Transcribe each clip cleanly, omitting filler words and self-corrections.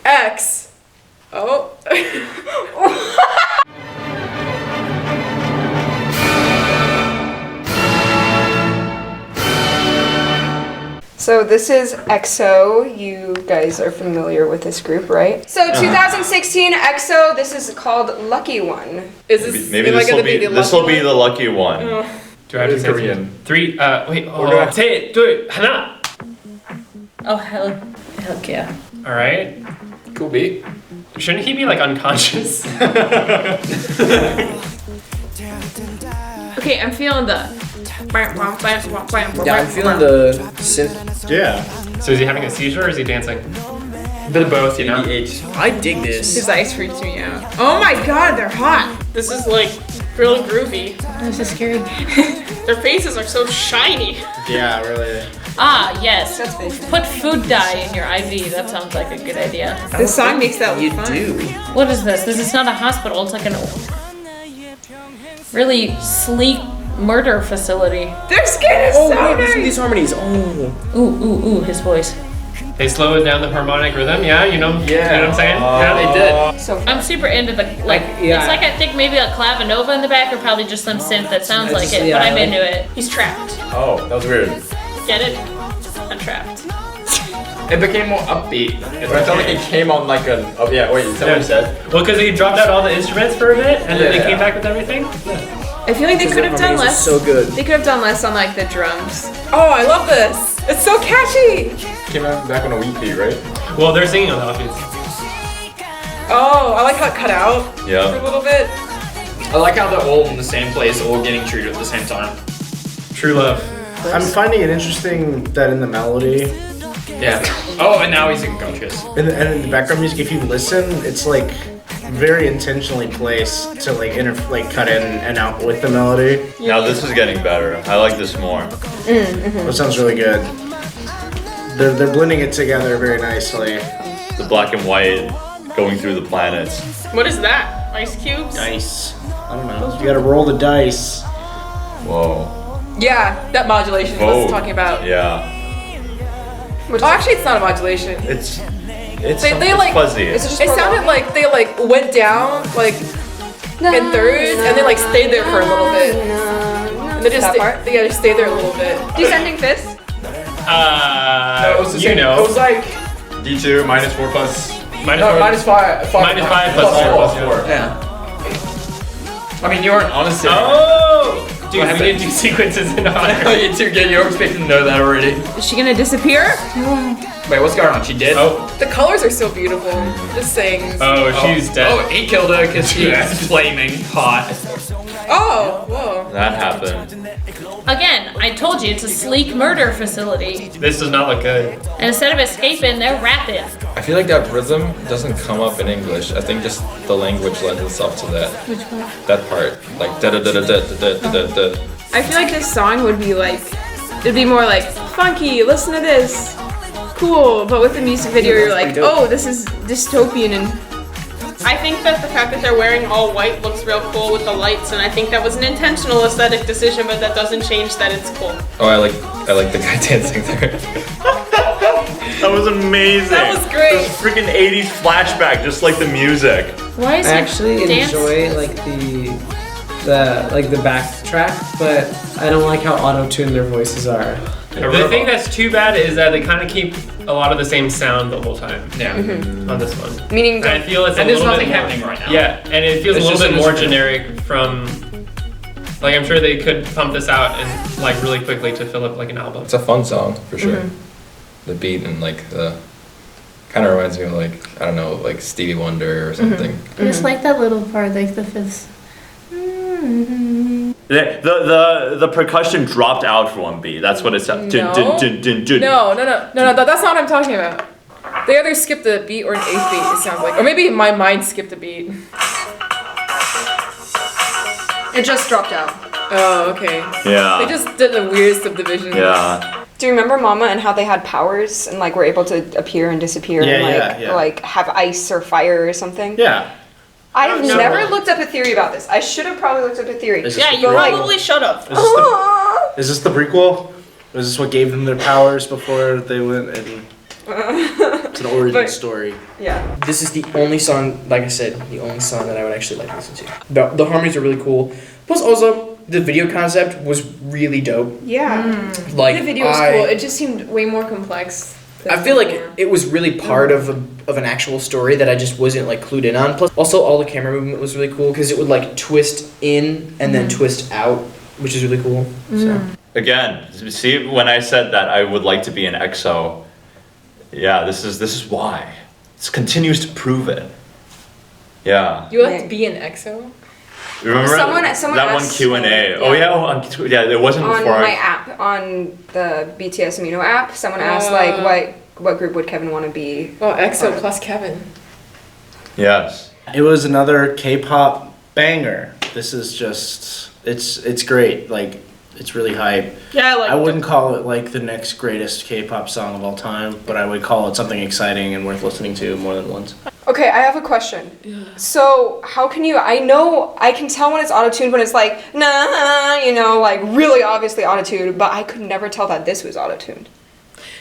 X. Oh. So this is EXO. You guys are familiar with this group, right? So 2016 EXO. This is called Lucky One. Is this maybe this will be the lucky one? Do I have to say Korean? 3. Wait. Oh. 셋, 둘, 하나. Oh hell yeah! All right. Cool beat. Shouldn't he be like unconscious? Okay, I'm feeling the. Yeah, I'm feeling the synth. Yeah. So is he having a seizure or is he dancing? A bit of both, you know. I dig this. His ice freaks me out. Oh my god, they're hot. This is like real groovy. This is scary. Their faces are so shiny. Yeah, really. Ah yes. Put food dye in your IV. That sounds like a good idea. This song makes that You fun. do. What is this? This is not a hospital. It's like an really sleek murder facility. Their skin is so wait, nice. these harmonies. Oh. Ooh, his voice. They slowed down the harmonic rhythm. Yeah, you know. Yeah. You know what I'm saying? Yeah, they did. So I'm super into the like. yeah. It's like I think maybe a clavinova in the back, or probably just some synth that sounds like it. yeah, but I'm like- into it. He's trapped. Oh, that was weird. Get it? I'm trapped. It became more upbeat. I felt like it came on like a. Oh yeah, wait. Is that what you said? Well, because he dropped out all the instruments for a bit, and then they came back with everything. I feel like they could have done less. So good. They could have done less on like the drums. Oh, I love this. It's so catchy. Came out back on a wheat beat, right? Well, they're singing on the offbeats. Oh, I like how it cut out for a Yeah. little bit. I like how they're all in the same place, all getting treated at the same time. True love. I'm finding it interesting that in the melody Yeah. Oh, and now he's unconscious. and in the background music, if you listen, it's like very intentionally placed to like cut in and out with the melody. Now this is getting better. I like this more. That sounds really good. They're blending it together very nicely. The black and white going through the planets. What is that? Ice cubes? Dice. I don't know. You gotta roll the dice. Whoa. Yeah, that modulation is what I was talking about. Yeah. Oh, actually, it's not a modulation. It's They like fuzzy. It sounded like they like went down like in thirds and then like stayed there for a little bit. And they just they just stayed there a little bit. Descending Fist. No, it was the you same. know. It was like D2 minus 4 plus. Minus no, four. minus five. Minus five plus four. Plus four. Yeah. I mean, you weren't honest. Oh! Dude, What we didn't do sequences in honor. You two get. You're expecting to know that already. Is she gonna disappear? Wait, what's going on? She did. Oh. The colors are so beautiful. Just saying. Oh, she's dead. Oh, he killed her because she's flaming hot. Oh, whoa. That happened. Again, I told you it's a sleek murder facility. This does not look good. And instead of escaping, they're rapping. I feel like that rhythm doesn't come up in English. I think just the language lends itself to that. Which one? That part, like da da da da da da da da da. I feel like this song would be like, it'd be more like funky. Listen to this. Cool. But with the music video, you're like, oh, this is dystopian and. I think that the fact that they're wearing all white looks real cool with the lights, and I think that was an intentional aesthetic decision, but that doesn't change that it's cool. Oh, I like the guy dancing there. That was amazing. That was great. This freaking 80s flashback, just like the music. Why is I he actually dance? enjoy like the backtrack, but I don't like how auto-tuned their voices are. The thing that's too bad is that they kind of keep a lot of the same sound the whole time. Yeah. On this one. Meaning And I feel it's a And there's little bit nothing more, happening right now. Yeah, and it feels It's a little just bit an more instrument. generic from. Like I'm sure they could pump this out and like really quickly to fill up like an album. It's a fun song for sure. The beat and like the kind of reminds me of like I don't know like Stevie Wonder or something. It's like that little part, like the fifth. The percussion dropped out for one beat. That's what it said. No, that's not what I'm talking about. They either skipped a beat or an eighth beat, it sounds like. Or maybe my mind skipped a beat. it just dropped out. Oh, okay. Yeah. They just did the weird subdivision. Yeah. Do you remember Mama and how they had powers and like were able to appear and disappear Yeah, and yeah. like have ice or fire or something? Yeah. I've never looked up a theory about this. I should have probably looked up a theory. Is this Yeah, the you prequel? probably should have. Is this the prequel? Is this what gave them their powers before they went and It's an origin story. Yeah. This is the only song, like I said, the only song that I would actually like to listen to. The harmonies are really cool. Plus, also, the video concept was really dope. Yeah. Like, The video was cool. It just seemed way more complex. I feel like it was really part of an actual story that I just wasn't like clued in on. Plus, also all the camera movement was really cool because it would like twist in and then twist out, which is really cool. So. Again, see when I said that I would like to be an EXO. Yeah, this is why. This continues to prove it. Yeah. You like to be an EXO? Remember Someone that one asked Q&A? me, Oh yeah, yeah, it wasn't on before. my app, on the BTS Amino app, someone asked like what group would Kevin want to be? Oh, EXO plus Kevin. Yes. It was another K-pop banger. This is just, it's great. Like, it's really hype. Yeah, I wouldn't call it like the next greatest K-pop song of all time, but I would call it something exciting and worth listening to more than once. Okay, I have a question. So how can you? I can tell when it's auto-tuned when it's like nah, you know, like really obviously auto-tuned, but I could never tell that this was auto-tuned.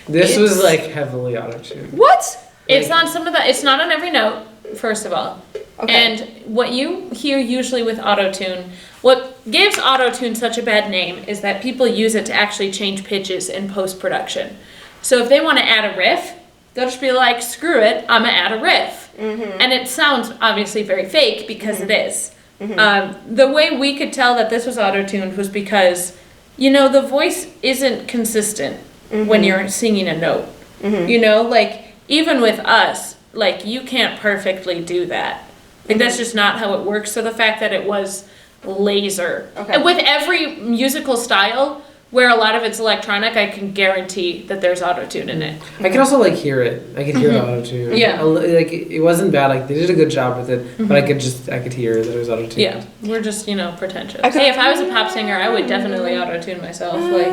This was like heavily auto-tuned. What? It's on some of the. It's not on every note. First of all, and what you hear usually with autotune, what gives autotune such a bad name is that people use it to actually change pitches in post-production. So if they want to add a riff, they'll just be like, screw it, I'm gonna add a riff. And it sounds obviously very fake because it is. The way we could tell that this was auto-tuned was because, you know, the voice isn't consistent when you're singing a note. You know, like, even with us, like, you can't perfectly do that. Like, that's just not how it works. So the fact that it was laser. And with every musical style, where a lot of it's electronic, I can guarantee that there's auto-tune in it. I could also like hear it. I could hear the auto-tune. Yeah. Like it wasn't bad. Like they did a good job with it, but I could hear that it was auto-tuned. Yeah, we're just, you know, pretentious. Hey, if I was a pop singer, I would definitely auto-tune myself. Like,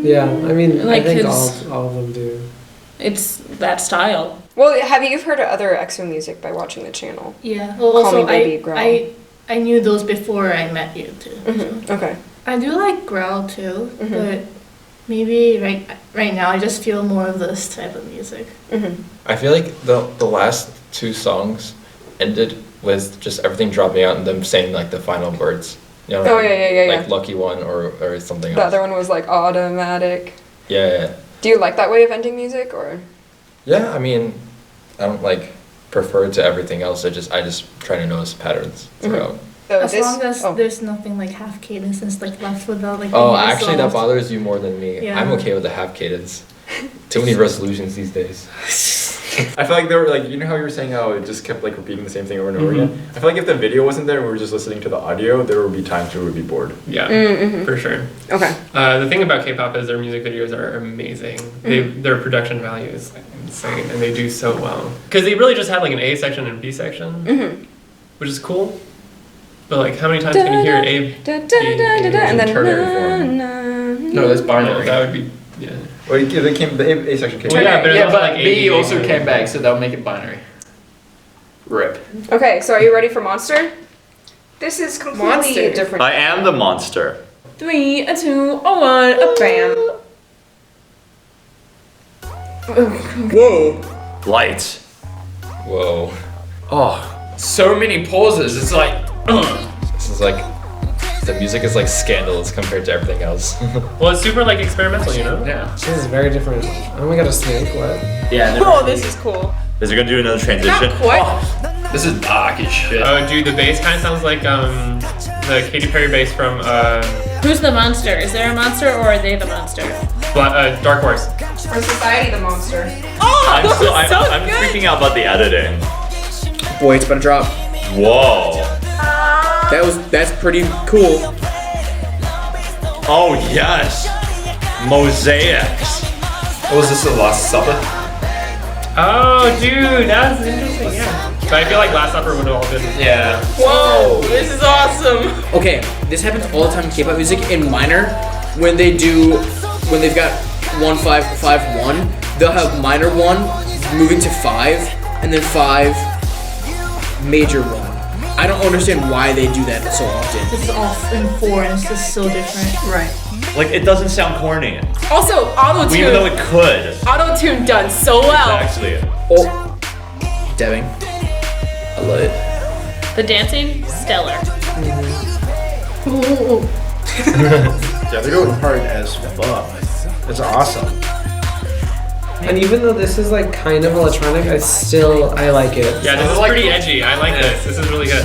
Yeah, I mean, Like I think his- all of them do. it's that style. Well, have you heard other EXO music by watching the channel? Yeah. Well, Call also, Me Baby, Growl. I knew those before I met you too. Okay. I do like Growl too, but maybe right now I just feel more of this type of music. I feel like the last two songs ended with just everything dropping out and them saying like the final words. You know, like Lucky One or something The else. other one was like automatic. Yeah. Do you like that way of ending music, or? Yeah, I mean, I don't like prefer to everything else. I just try to notice patterns throughout. So As this, long as there's nothing like half cadence and like left without like. Oh, being actually, that resolved. bothers you more than me. Yeah. I'm okay with the half cadence. Too many resolutions these days. I feel like there were like, you know how you were saying how it just kept like repeating the same thing over and over again? I feel like if the video wasn't there and we were just listening to the audio, there would be times where we would be bored. Yeah, for sure. Okay. The thing about K-pop is their music videos are amazing. Their production value is insane, and they do so well. Because they really just had like an A section and B section, which is cool. But like, how many times can you hear A, B, and then ternary form. No, that's binary. that would be, yeah. Well, the A section came Well, back. yeah, but it was but like B A, also B. came back, so that would make it binary. Rip. Okay, so are you ready for Monster? This is completely Monster. different. I am the monster. 3, a 2, a 1, a bam. Whoa. Lights. Whoa. Oh, so many pauses. It's like, This is like, the music is like scandalous compared to everything else. Well, it's super like experimental, you know? yeah. This is very different. Oh my god, a snake, what? Yeah. Oh, this is cool. Is it gonna do another transition? This is dark as shit. Oh, dude, the bass kind of sounds like the Katy Perry bass from Who's the monster? Is there a monster or are they the monster? Dark Horse. Or Society the Monster. I'm freaking out about the editing. Boy, it's about to drop. Whoa. That's pretty cool. Oh yes. Mosaics. Was this the Last Supper? Oh, dude, that's interesting, yeah. But I feel like Last Supper would have all been. Yeah. Whoa, this is awesome. Okay, this happens all the time in K-pop music in minor. When they've got 1 5 5 1, they'll have minor 1 moving to 5, and then 5 major 1. I don't understand why they do that so often. This is all in 4 and it's just so different. Right. Like, it doesn't sound corny. Also, auto-tune. Even though it could. Auto-tune done so well. Actually. Oh, dabbing. I love it. The dancing, stellar. Yeah, they're going hard as fuck. It's awesome. And even though this is like kind of electronic, I like it. Yeah, this is pretty edgy. I like this. This is really good.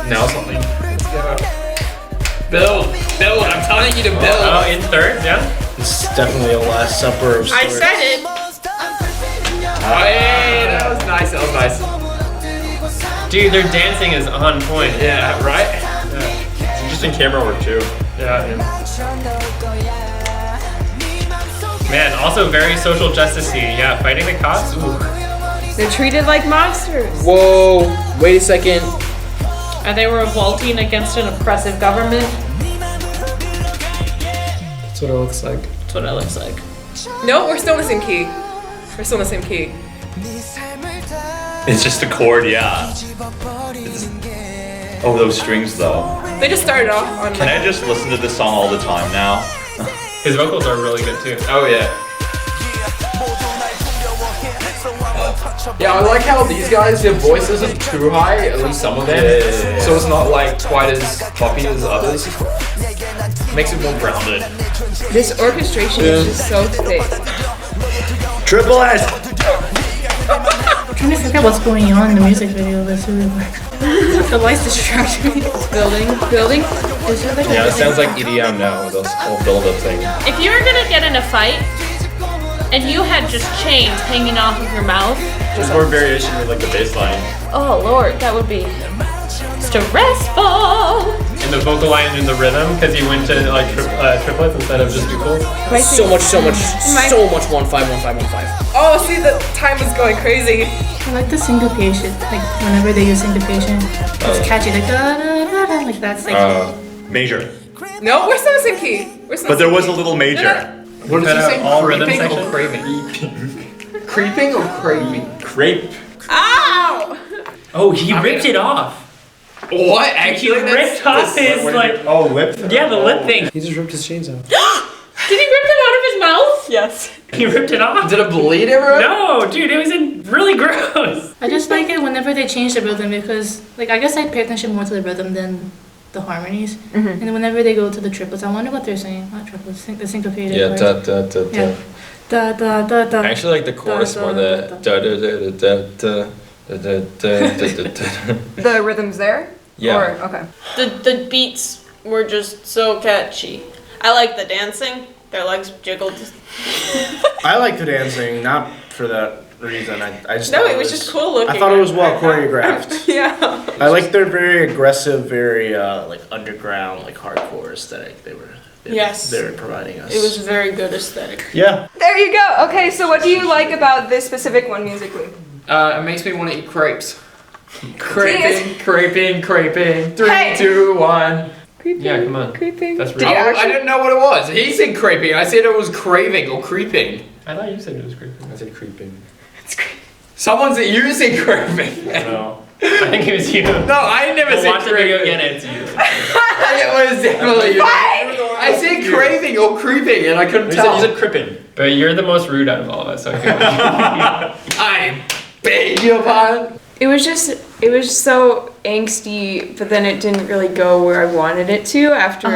Now something. Build. I'm telling you to build. Oh, in third, yeah. It's definitely a Last Supper of I sorts. said it. Hey, that was nice. Dude, their dancing is on point. Yeah, right? Yeah. Interesting camera work too. Yeah. Man, also very social justice-y. Yeah, fighting the cops. Ooh. They're treated like monsters. Whoa, wait a second. Are they revolting against an oppressive government? That's what it looks like. That's what it looks like. No, we're still in the same key. We're still in the same key. It's just a chord, yeah. Oh, those strings though. They just started off on Can I just listen to this song all the time now? His vocals are really good too. Oh yeah. Yeah, I like how these guys, their voice isn't too high, at least some of them. Yeah. So it's not like quite as poppy as others. Makes it more grounded. This orchestration is just so thick. Triple S! I'm trying to figure out what's going on in the music video. That's really weird. The lights distract me. Building. Is there like Yeah, a it sounds like EDM now with this whole build-up thing. If you were gonna get in a fight and you had just chains hanging off of your mouth, There's more variation with like the bass line. oh lord, that would be stressful. And the vocal line and the rhythm, because he went to like triplets instead of just duplets. So much 1-5-1-5-1-5. Oh, see, the time is going crazy. I like the syncopation. Like whenever they use syncopation, it's catchy. Like da da da da. Like that's like. Major. No, we're still in the same key. We're still But there in the was same a key. little major. What did you say? all rhythm Creeping or section? craving? Creeping or craving? Crepe. Ow! Oh, he ripped it off. What? He Actually, ripped off his like. Oh, lip? Yeah, the lip thing. He just ripped his chains out. Did he rip them out of his mouth? Yes. He ripped it off. Did it bleed everywhere? No, dude, it was really gross. I just like it whenever they change the rhythm because, like, I guess I pay attention more to the rhythm than the harmonies. And then whenever they go to the triplets, I wonder what they're saying. Not triplets, the syncopated. Yeah, words. da. Da da da da. I actually like the chorus more, the da. The rhythm's there? Yeah. Or, okay. The beats were just so catchy. I like the dancing. Their legs jiggled. I like the dancing, not for that reason. I just No, thought it was just cool looking. I thought it was well choreographed. Yeah. I like their very aggressive, very like underground, like hardcore aesthetic they were providing us. It was very good aesthetic. Yeah. There you go. Okay, so what do you like about this specific one musically? It makes me want to eat crepes. Please. Creping. 3, Hey. 2, 1. Creeping. Yeah, come on. Creeping. That's Did real. you I actually? didn't know what it was. He said creping. I said it was craving or creeping. I thought you said it was creepy. I said creeping. It's great. Someone's using craving. No. I think it was you. No, I never We'll said watch the video craving. again, it's you. It was definitely you. I said craving or creeping and I couldn't tell. You said crippin'. But you're the most rude out of all of us, so I feel like I beg your pardon. It was so angsty, but then it didn't really go where I wanted it to after,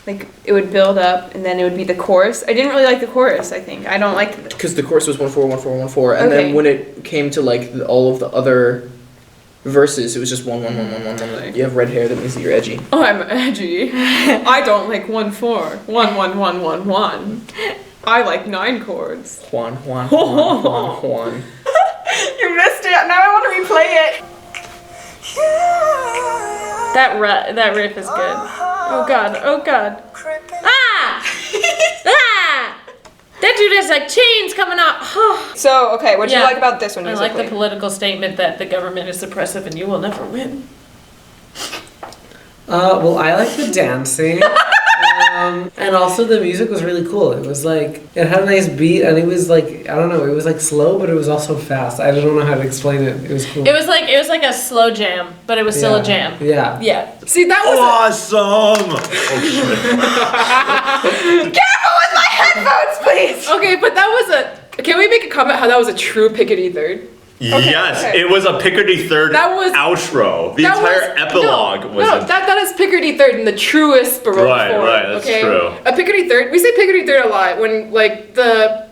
like, it would build up and then it would be the chorus. I didn't really like the chorus, I think. I don't like Because the chorus was 1-4-1-4-1-4, and Okay. then when it came to like all of the other verses, it was just 1-1-1-1-1-1. You have red hair, that means that you're edgy. Oh, I'm edgy. I don't like 1-4. 1-1-1-1-1. I like 9 chords. Juan. You missed it. Now I want to replay it. That riff is good. Oh god. Ah! Ah! That dude has like chains coming out. So, okay, what do you Yeah. like about this one I musically? like the political statement that the government is oppressive and you will never win. Well, I like the dancing. And also the music was really cool. It was like, it had a nice beat and it was like, I don't know, it was like slow, but it was also fast. I don't know how to explain it. It was cool. It was like a slow jam, but it was still a jam. Yeah. Yeah. See, that was awesome. Careful with my headphones, please. Okay, but that was a. Can we make a comment how that was a true Pickety third? Yes, okay. it was a Pickety third outro. The entire epilogue was. No, that is Pickety third in the truest Baroque form. Right, that's true. A Pickety third. We say Pickety third a lot when like the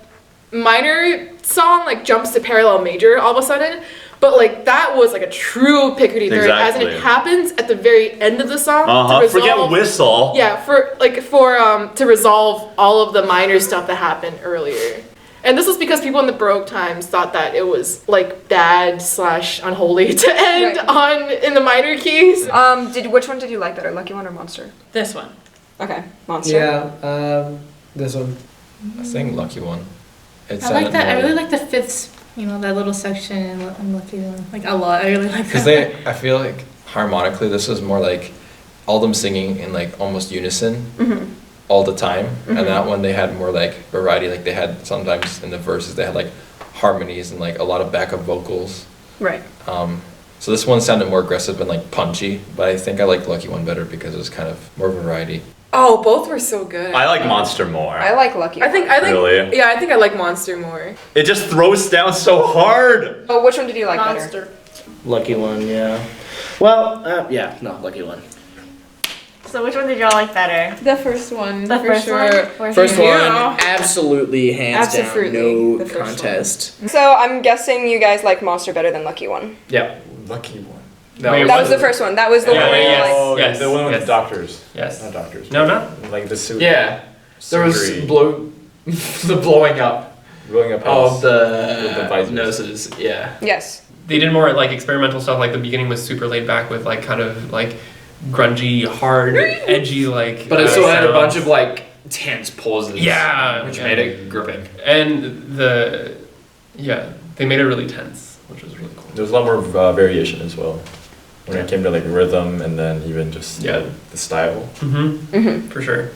minor song like jumps to parallel major all of a sudden. But like that was like a true Pickety third, as in it happens at the very end of the song. Forget whistle. Yeah, for to resolve all of the minor stuff that happened earlier. And this was because people in the Baroque times thought that it was like bad / unholy to end in the minor keys. Which one did you like better, Lucky One or Monster? This one. Okay, Monster. Yeah, this one. I was saying Lucky One. I like that. I really like the fifth. That little section in Lucky One, like a lot. I really like that. Because I feel like harmonically, this was more like all them singing in like almost unison all the time, and that one they had more like variety. Like they had sometimes in the verses they had like harmonies and like a lot of backup vocals. Right. So this one sounded more aggressive and like punchy, but I think I like Lucky One better because it was kind of more variety. Oh, both were so good. I like Monster more. I like Lucky One. I think Really? Yeah, I think I like Monster more. It just throws down so hard. Oh, which one did you like better? Monster. Lucky One, yeah. Well, Lucky One. So which one did y'all like better? The first one, The for first sure. one? First one, Yeah. absolutely, hands Absolutely, down, the no first contest. So I'm guessing you guys like Monster better than Lucky One. Yeah. Lucky One. Wait, That was the first one. That was the one where you like. Oh, Yes, the one with yes. the doctors. Yes. Not doctors. No, not. Like the suit. Yeah, there was surgery. the blowing up Blowing up of with the the visors. noses. Yeah. Yes. They did more like experimental stuff. Like the beginning was super laid back with like kind of like grungy, hard, edgy like. But it still had a sounds. bunch of like tense pauses. Yeah, which yeah. made it gripping. And they made it really tense, which was really cool. There was a lot more variation as well. When it came to like rhythm and then even just the style. For sure.